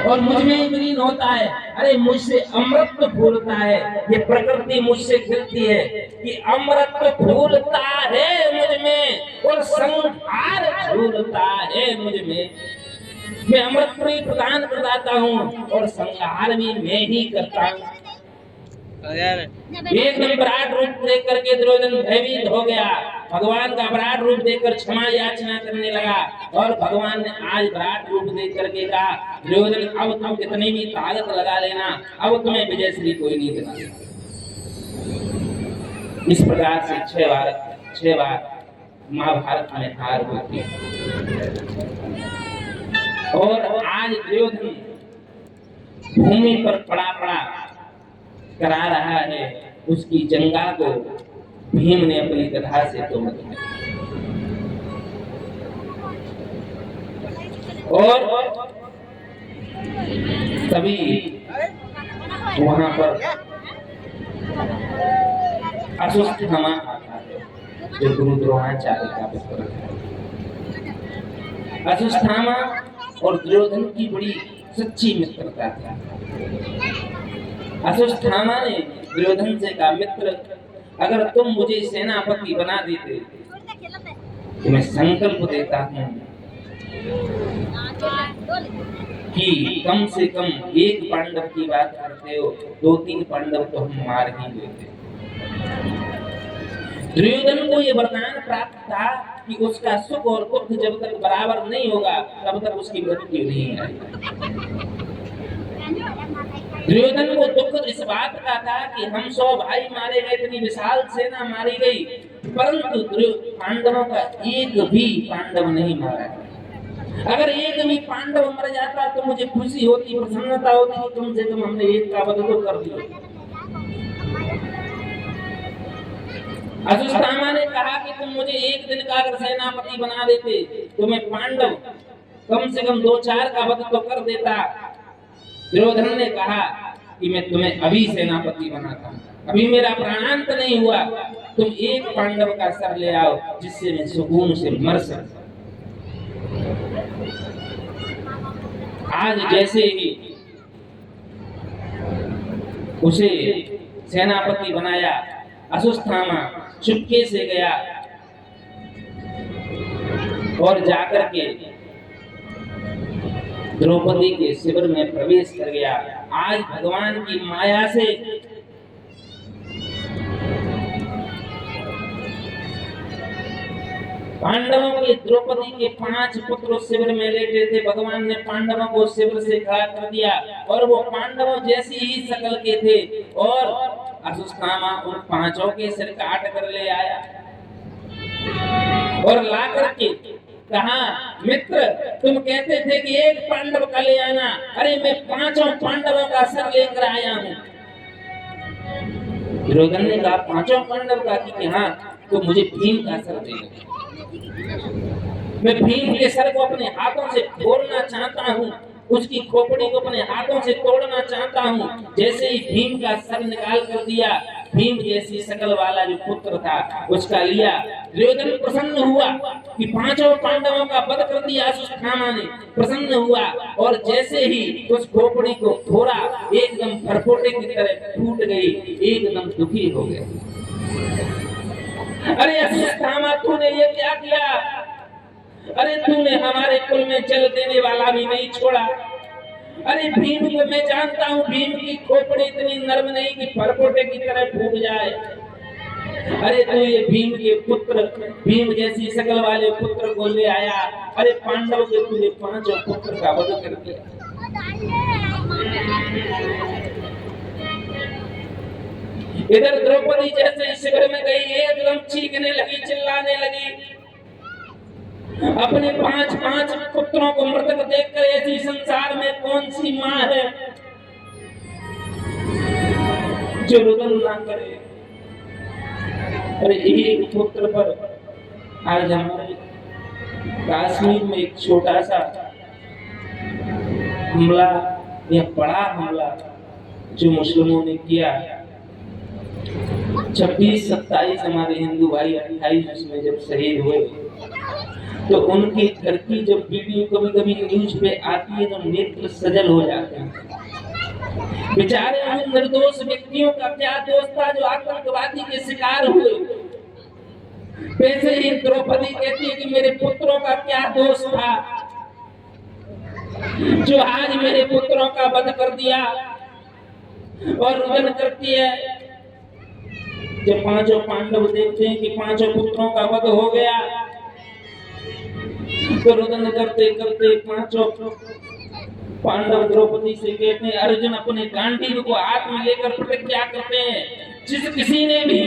और मुझ में विलीन होता है। अरे मुझसे अमृत फूलता है, ये प्रकृति मुझसे खिलती है कि अमृत फूलता है मुझ में और संहार झूलता है मुझ में। मैं अमृत भी प्रदान करता हूँ और संहार भी मैं ही करता हूँ। एकदम विराट रूप देख करके दुर्योधन भयभीत हो गया। भगवान का विराट रूप देखकर क्षमा याचना करने लगा और भगवान ने आज विराट रूप देख करके कहा, दुर्योधन अब तुम कितनी भी ताकत लगा लेना, अब तुम्हें विजय श्री कोई नहीं दिला। इस प्रकार से 6 बार महाभारत में हार होती और आज दुर्योधन भूमि पर पड़ा करा रहा है। उसकी जंगा को भीम ने अपनी गदा से तोड़ दिया और तभी वहां पर अश्वत्थामा आता है जो गुरु द्रोणाचार्य का पुत्र है। अश्वत्थामा और दुर्योधन की बड़ी सच्ची मित्रता थी। अश्वत्थामा ने दुर्योधन से कहा, मित्र अगर तुम मुझे सेनापति बना देते तो मैं संकल्प देता हूं कि कम से कम एक पांडव की बात करते हो, 2-3 पांडव तो हम मार ही लेते। दुर्योधन को यह वरदान प्राप्त था कि उसका सुख और दुख जब तक बराबर नहीं होगा तब तक उसकी मृत्यु नहीं आएगी। दुर्योधन को दुख इस बात का था कि हम 100 भाई मारे गए, इतनी विशाल सेना मारी गई, परंतु पांडवों का एक भी पांडव नहीं मारा। अगर एक भी पांडव मर जाता तो मुझे खुशी होती, प्रसन्नता होती कि कम से कम हमने एक का वध तो कर दिया। अश्वत्थामा ने कहा कि तुम मुझे एक दिन का अगर सेनापति बना देते तो मैं पांडव कम से कम 2-4 का वध तो कर देता। दुर्योधन ने कहा कि मैं तुम्हें अभी सेनापति बनाता हूं, अभी मेरा प्राणांत नहीं हुआ, तुम एक पांडव का सर ले आओ जिससे मैं सुकून से मर सकूं। आज जैसे ही उसे सेनापति बनाया, अश्वत्थामा चुपके से गया और जाकर के द्रौपदी के शिविर में प्रवेश कर गया। आज भगवान की माया से पांडवों के द्रौपदी के 5 पुत्र शिविर में लेटे थे। भगवान ने पांडवों को शिविर से खड़ा कर दिया और वो पांडवों जैसी ही शकल के थे और अश्वत्थामा उन 5 के सिर काट कर ले आया और ला करके कहा, मित्र तुम कहते थे कि एक पांडव का ले आना, अरे मैं 5 पांडवों का सर लेकर आया हूं। दुर्योधन ने कहा 5 पांडव का कि हाँ, तो मुझे भीम का सर देना। मैं भीम के सर को अपने हाथों से फोड़ना चाहता हूँ, उसकी खोपड़ी को अपने हाथों से तोड़ना चाहता हूँ। जैसे ही भीम का सर निकाल कर दिया, भीम जैसी शकल वाला जो पुत्र था उसका लिया। दुर्योधन प्रसन्न हुआ कि 5 पांडवों का वध कर दिया अश्वत्थामा ने, प्रसन्न हुआ और जैसे ही उस खोपड़ी को फोड़ा एकदम फरफोटे की तरह फूट गई, एकदम दुखी हो गया। अरे अश्वत्थामा तूने ये क्या किया? अरे तूने हमारे कुल में जल देने वाला भी नहीं छोड़ा। अरे भीम को मैं जानता हूँ, भीम की खोपड़ी इतनी नरम नहीं कि फरफोटे की तरह फूट जाए। अरे तू ये भीम के पुत्र, भीम जैसी शकल वाले पुत्र को ले आया। अरे पांडव के तूने 5 पुत्र का वध कर दिया। इधर द्रौपदी जैसे शिविर में गई, एकदम चीखने लगी, चिल्लाने लगी। अपने 5 पुत्रों को मृतक देखकर ऐसी संसार में कौन सी माँ है जो रुदन ना करे। अरे एक पुत्र पर आज हमारे कश्मीर में एक छोटा सा हमला या बड़ा हमला जो मुस्लिमों ने किया, 26-27 हमारे हिंदू भाई 28 उसमें जब शहीद हुए, तो उनकी घर की जो वीडियो कभी कभी न्यूज पे आती है तो नेत्र सजल हो जाते हैं। बेचारे उन निर्दोष व्यक्तियों का क्या दोष था जो आतंकवादी के शिकार हुए। वैसे ही द्रौपदी कहती है कि मेरे पुत्रों का क्या दोष था जो आज मेरे पुत्रों का वध कर दिया। और रुदन करती है जब पांचों पांडव देखते हैं कि पांचों पुत्रों का वध हो गया तो रुदन करते करते पांचों पांडव द्रौपदी से कहते हैं अर्जुन अपने गांडीव को हाथ में लेकर प्रतिज्ञा करते हैं जिस किसी ने भी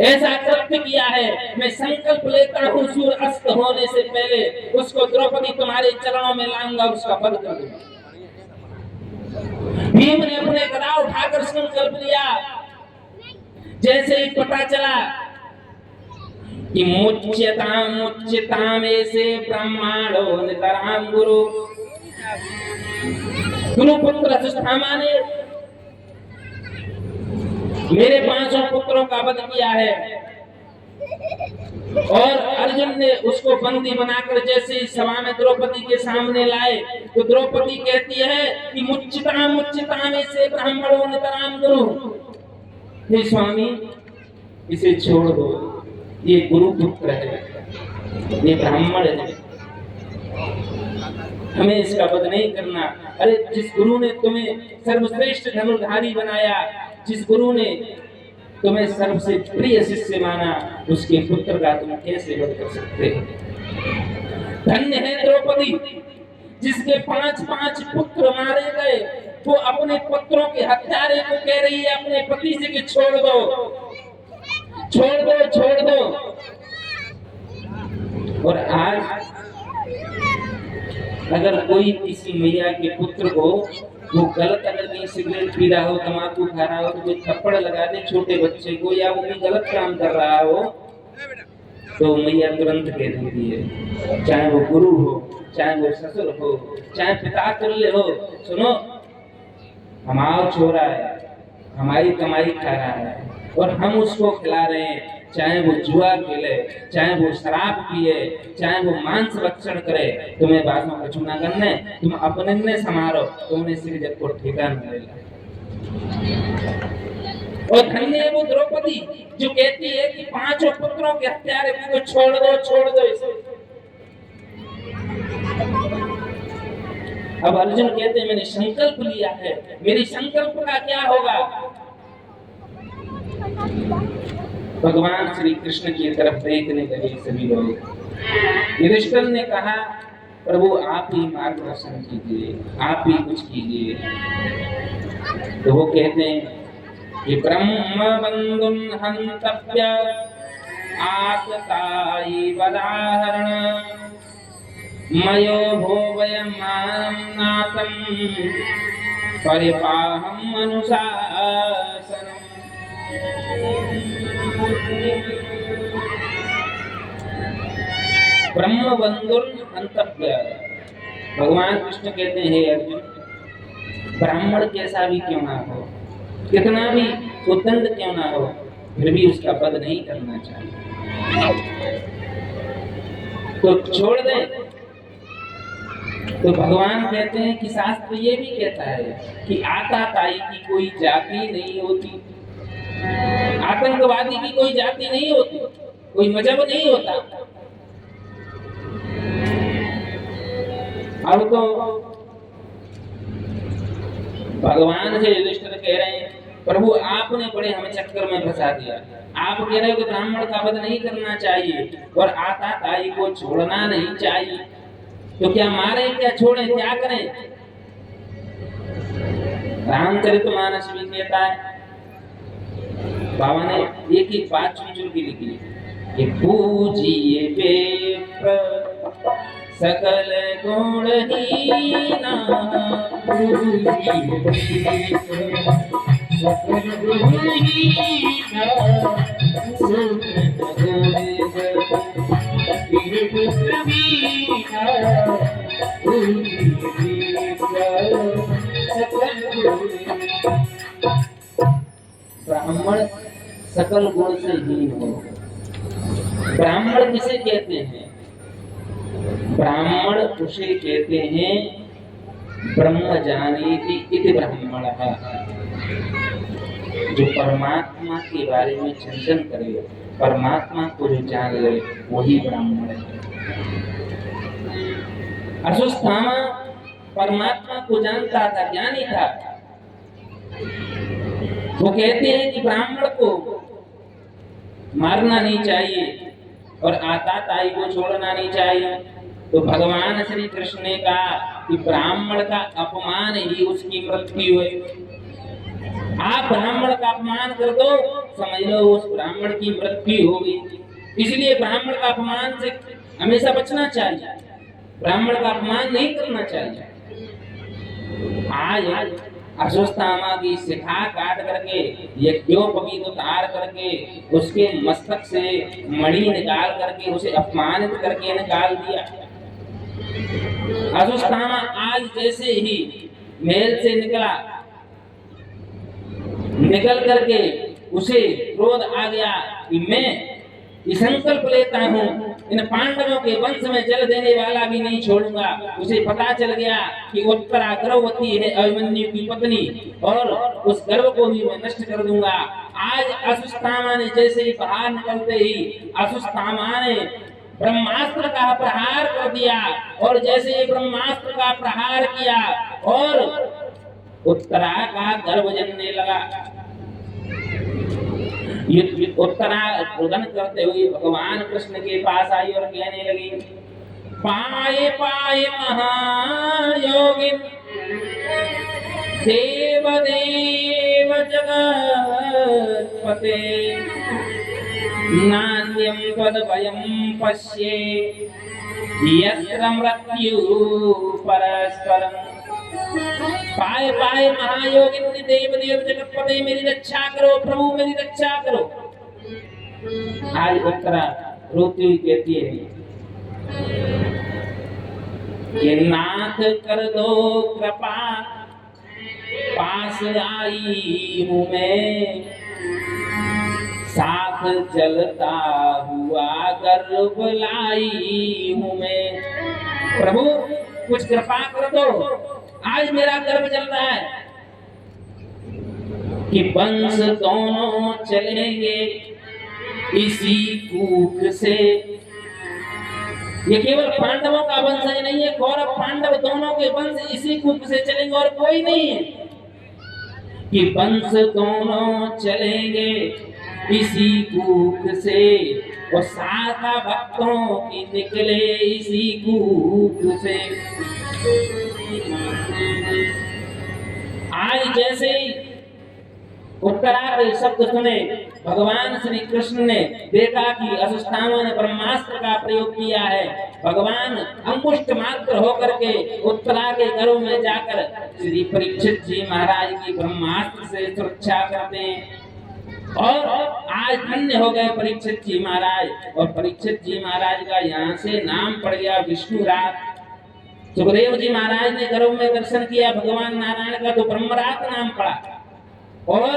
ऐसा कृत्य किया है मैं संकल्प लेता हूँ सूर्य अस्त होने से पहले उसको द्रौपदी तुम्हारे चरणों में लाऊंगा उसका वध कर दूंगा। भीम ने अपने गदा उठाकर संकल्प लिया। जैसे ही पता चला कि मुच्यताम ऐसे ब्रह्मांडो नितराम गुरुपुत्र अश्वत्थामा ने मेरे पांचों पुत्रों का वध किया है। और अर्जुन ने उसको बंदी बनाकर जैसे ही सभा में द्रौपदी के सामने लाए तो द्रौपदी कहती है कि मुच्यताम ऐसे ब्राह्मणों नितराम गुरु। हे स्वामी इसे छोड़ दो, ये गुरुपुत्र है, ये ब्राह्मण है, हमें इसका वध नहीं करना। अरे जिस गुरु ने तुम्हें सर्वश्रेष्ठ धनुर्धारी बनाया, जिस गुरु ने तुम्हें सबसे प्रिय शिष्य माना, उसके पुत्र का तुम कैसे वध कर सकते हो। धन्य है द्रौपदी जिसके 5 पुत्र मारे गए, वो अपने पुत्रों के हत्यारे को कह रही है अपने पति से कि छोड़ दो छोड़ दो छोड़ दो। और आज अगर कोई किसी मैया के पुत्र को वो गलत अगर कहीं सिगरेट पी रहा हो, तम्बाकू खा रहा हो तो कोई थप्पड़ लगा दे छोटे बच्चे को या वो कोई गलत काम कर रहा हो तो मैया तुरंत कह देती है, चाहे वो गुरु हो, चाहे वो ससुर हो, चाहे पिता तुल्य हो, सुनो हमारा छोरा है, हमारी कमाई खा रहा है और हम उसको खिला रहे हैं, चाहे वो जुआ खेले, चाहे वो शराब पिए, चाहे वो मांस भक्षण करे, तुम्हें बातों का चुना करने, तुम अपने ने समारो तुमने सिर जग को ठेका न मिलेगा। और धन्य है वो द्रौपदी जो कहती है कि 5 पुत्रों के हत्यारे को छोड़ दो इसे। अब अर्जुन कहते हैं मैंने संकल्प लिया है, मेरी संकल्प का क्या होगा। भगवान श्री कृष्ण की तरफ देखने लगे सभी लोग। युधिष्ठिर ने कहा प्रभु आप ही मार्गदर्शन कीजिए, आप ही कुछ कीजिए। तो वो कहते हैं कि ब्रह्म बंधुन हंतव्य आतताई वदाहरण मयो भोवयमानातं परिपाहम् अनुशासनम्। ब्रह्म बंधुन हंतव्य। भगवान कृष्ण कहते हैं अर्जुन ब्राह्मण कैसा भी क्यों ना हो, कितना भी उद्दंड क्यों ना हो, फिर भी उसका वध नहीं करना चाहिए, तो छोड़ दे। तो भगवान कहते हैं कि शास्त्र ये भी कहता है कि आताताई की कोई जाति नहीं होती, आतंकवादी की कोई जाति नहीं होती, कोई मजहब नहीं होता। अब तो भगवान से युधिष्ठिर कह रहे हैं प्रभु आपने बड़े हमें चक्कर में फंसा दिया, आप कह रहे हो कि ब्राह्मण का वध नहीं करना चाहिए और आताताई को छोड़ना नहीं चाहिए, तो क्या मारे क्या छोड़े क्या करें। रामचरितमानस भी कहता है, बाबा ने एक ही बात चुन के लिखी कि पूजिए विप्र सकल गुणहीना, सकल गुणहीना ब्राह्मण सकल गुण से हीन हो, ब्राह्मण किसे कहते हैं? ब्राह्मण उसे कहते हैं ब्रह्म जानीति इति ब्राह्मणः, जो परमात्मा के बारे में चिंतन करे, परमात्मा को जो जान ले, वही ब्राह्मण है। अश्वत्थामा परमात्मा को जानता था, ज्ञानी था। वो कहते हैं कि ब्राह्मण को मारना नहीं चाहिए और आताताई को छोड़ना नहीं चाहिए। तो भगवान श्री कृष्ण ने कहा कि ब्राह्मण का अपमान ही उसकी मृत्यु है। आप ब्राह्मण का अपमान कर दो, समझ लो उस ब्राह्मण की मृत्यु होगी। इसलिए ब्राह्मण का अपमान से हमेशा बचना चाहिए, ब्राह्मण का अपमान नहीं करना चाहिए। आज अश्वत्थामा की शिखा काट करके, यज्ञोपवीत उतार करके, उसके मस्तक से मणि निकाल करके उसे अपमानित करके निकाल दिया। अश्वत्थामा आज जैसे ही महल से निकल करके उसे क्रोध आ गया कि मैं ये संकल्प लेता हूँ, इन पांडवों के वंश में जल देने वाला भी नहीं छोड़ूंगा। उसे पता चल गया कि उत्तरा गर्भवती है, अभिमन्यु की पत्नी, और उस गर्भ को भी मैं नष्ट कर दूंगा। आज अश्वत्थामा ने जैसे ही बाहर निकलते ही अश्वत्थामा ने ब्रह्मास्त्र का प्रहार कर दिया, और जैसे ही ब्रह्मास्त्र का प्रहार किया और उत्तरा का गर्भ जमने लगा। उत्तरा रुदन करते हुए भगवान कृष्ण के पास आई और कहने लगी, पाये पाये महायोगिन देव देव जगत्पते, नान्यं तद्वयं पश्ये यत्र मृत्यु परस्परम्। पाए पाए महायोगिन देव देव जगतपते, मेरी रक्षा करो प्रभु, मेरी रक्षा करो। आज उत्तरा रोती हुई कहती है कि नाथ कर दो कृपा, पास आई हूँ मैं, साथ जलता हुआ गर्भ लाई हूँ मैं। प्रभु कुछ कृपा कर दो, आज मेरा गर्भ जल रहा है। कि वंश दोनों चलेंगे इसी कूख से। ये केवल पांडवों का वंश ही नहीं है, कौरव पांडव दोनों के वंश इसी कूख से चलेंगे और कोई नहीं है। कि वंश दोनों चलेंगे इसी कूख से, और शाखा भक्तों की निकले इसी कूख से। आज जैसे ही उत्तरा के शब्द सुने, भगवान श्री कृष्ण ने देखा कि अश्वत्थामा ने ब्रह्मास्त्र का प्रयोग किया है। भगवान अंकुष्ट मात्र होकर के उत्तरा के गर्भ में जाकर श्री परीक्षित जी महाराज की ब्रह्मास्त्र से सुरक्षा करते हैं। और आज धन्य हो गए परीक्षित जी महाराज, और परीक्षित जी महाराज का यहाँ से नाम पड़ गया विष्णुरात। सुखदेव जी महाराज ने गर्भ में दर्शन किया भगवान नारायण का, तो ब्रह्मरात नाम पड़ा, और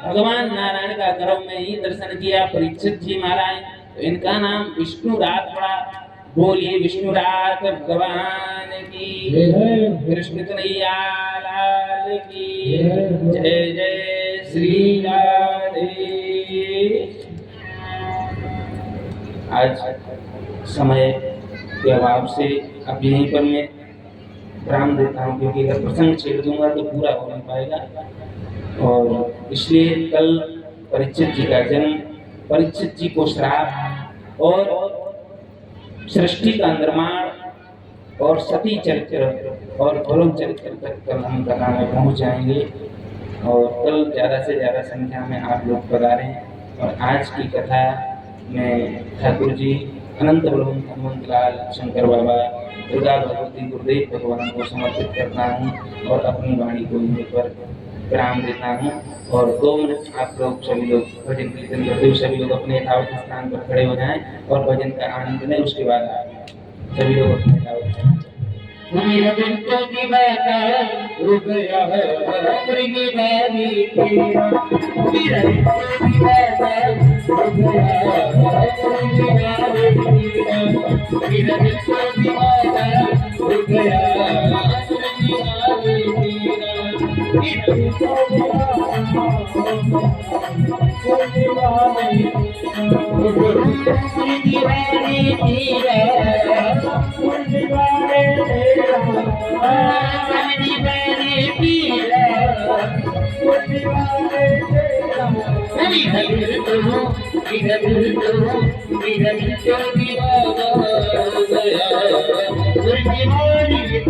भगवान नारायण का गर्भ में ही दर्शन किया परीक्षित जी महाराज, तो इनका नाम विष्णुरात पड़ा। बोलिए विष्णुरात भगवान की, कृष्ण कन्हैया लाल की जय। जय श्री राधे। आज समय के अभाव से अब यहीं पर मैं विराम देता हूँ, क्योंकि अगर प्रसंग छेड़ दूंगा तो पूरा हो नहीं पाएगा। और इसलिए कल परीक्षित जी का जन्म, परीक्षित जी को श्राप, और सृष्टि का निर्माण, और सती चरित्र और ध्रुव चरित्र तक कल हम कथा में पहुँच जाएंगे। और कल ज़्यादा से ज़्यादा संख्या में आप लोग पधारें। और आज की कथा में ठाकुर जी अनंत बलवंत हनुमंतलाल शंकर बाबा दुर्गा भगवती गुरुदेव भगवान को समर्पित करता हूँ, और अपनी वाणी को यहीं पर विराम देता हूँ। और 2 मिनट आप लोग सभी लोग भजन कीर्तन करते हुए सभी लोग अपने यथावत स्थान पर खड़े हो जाएं और भजन का आनंद लें। उसके बाद आप सभी लोग अपने यथावत स्थान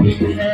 दीवाना